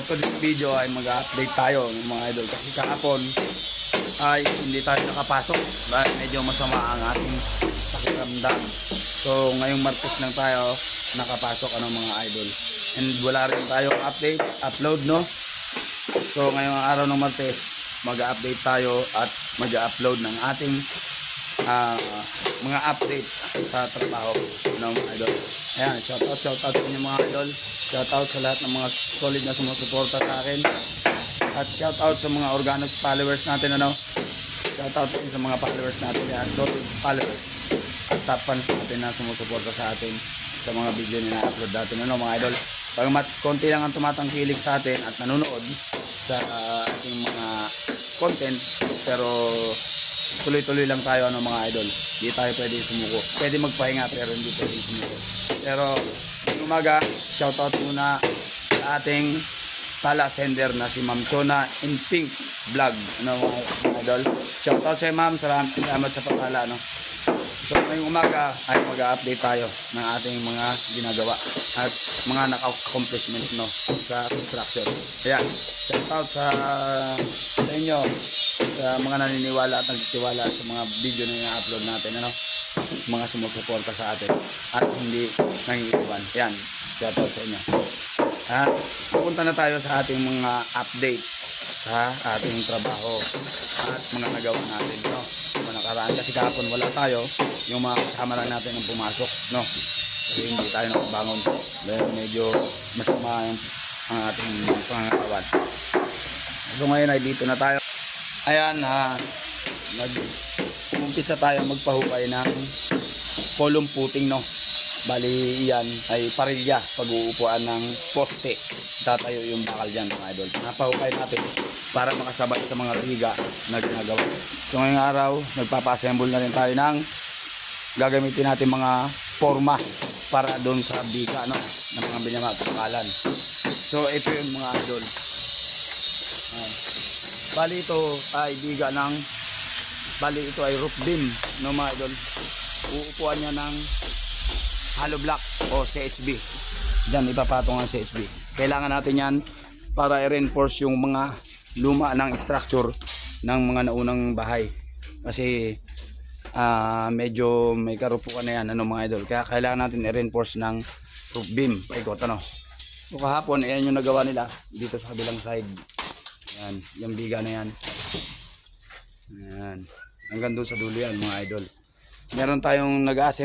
today's video ay mag-update tayo mga idol. Kasi kahapon ay hindi tayo nakapasok dahil medyo masama ang ating pakiramdam. So ngayong Martes lang tayo nakapasok mga idol. And wala rin tayong upload no. So ngayong araw ng Martes mag-update tayo at mag-upload ng ating mga update sa trabaho ng mga idol. Ayan, shoutout sa inyo mga idol. Shoutout sa lahat ng mga solid na sumusuporta sa akin. At shoutout sa mga organic followers natin Shoutout din sa mga followers natin yan, solid followers. At top fans natin na sumusuporta sa atin sa mga video na na-upload natin mga idol. Pagamat konti lang ang tumatangkilik sa atin at nanonood sa ating mga content, pero tuloy-tuloy lang tayo mga idol. Hindi tayo pwede sumuko. Pwede magpahinga pero hindi pwede sumuko. Pero ngayong umaga, shoutout muna sa ating tala sender na si Ma'am Chona in Pink Vlog. Mga idol. Shoutout sa Ma'am. Salamat sa pagtala. So ngayong umaga ay mag-update tayo ng ating mga ginagawa at mga naka-accomplishment sa construction. Ayan. Shoutout sa inyo, sa mga naniniwala at nagtitiwala sa mga video na i-upload natin, mga sumusuporta sa atin at hindi nangiiwan. Yan, shoutout sa inyo. Pupunta na tayo sa ating mga update sa ating trabaho at mga nagawa natin, nakaraan kasi kahapon wala tayo, yung mga kasama lang natin ang pumasok, kasi hindi tayo nakabangon dahil medyo masama ang ating pangangatawan. So ngayon ay dito na tayo. Ayan, umpisa tayo magpahukay ng column footing, Bali yan ay parilya, pag-uupuan ng poste. Tatayo yung bakal dyan mga idol. Napahukay natin para makasabay sa mga riga na ginagawa. So ngayong araw, nagpapa-assemble na rin tayo ng gagamitin natin mga forma para doon sa bika, ng mga binamagpakalan. So ito yung mga idol. Bali ito ay biga ng, ito ay roof beam, mga idol. Uupuan niya ng hollow block o CHB. Diyan ipapatong ang CHB. Kailangan natin yan para i-reinforce yung mga luma ng structure ng mga naunang bahay. Kasi medyo may karupukan na yan, mga idol. Kaya kailangan natin i-reinforce ng roof beam. Paikot, So kahapon, ayan yung nagawa nila dito sa kabilang side. Yan, yung biga na yan. Yan. Hanggang doon sa dulo yan, mga idol. Meron tayong nag-assemble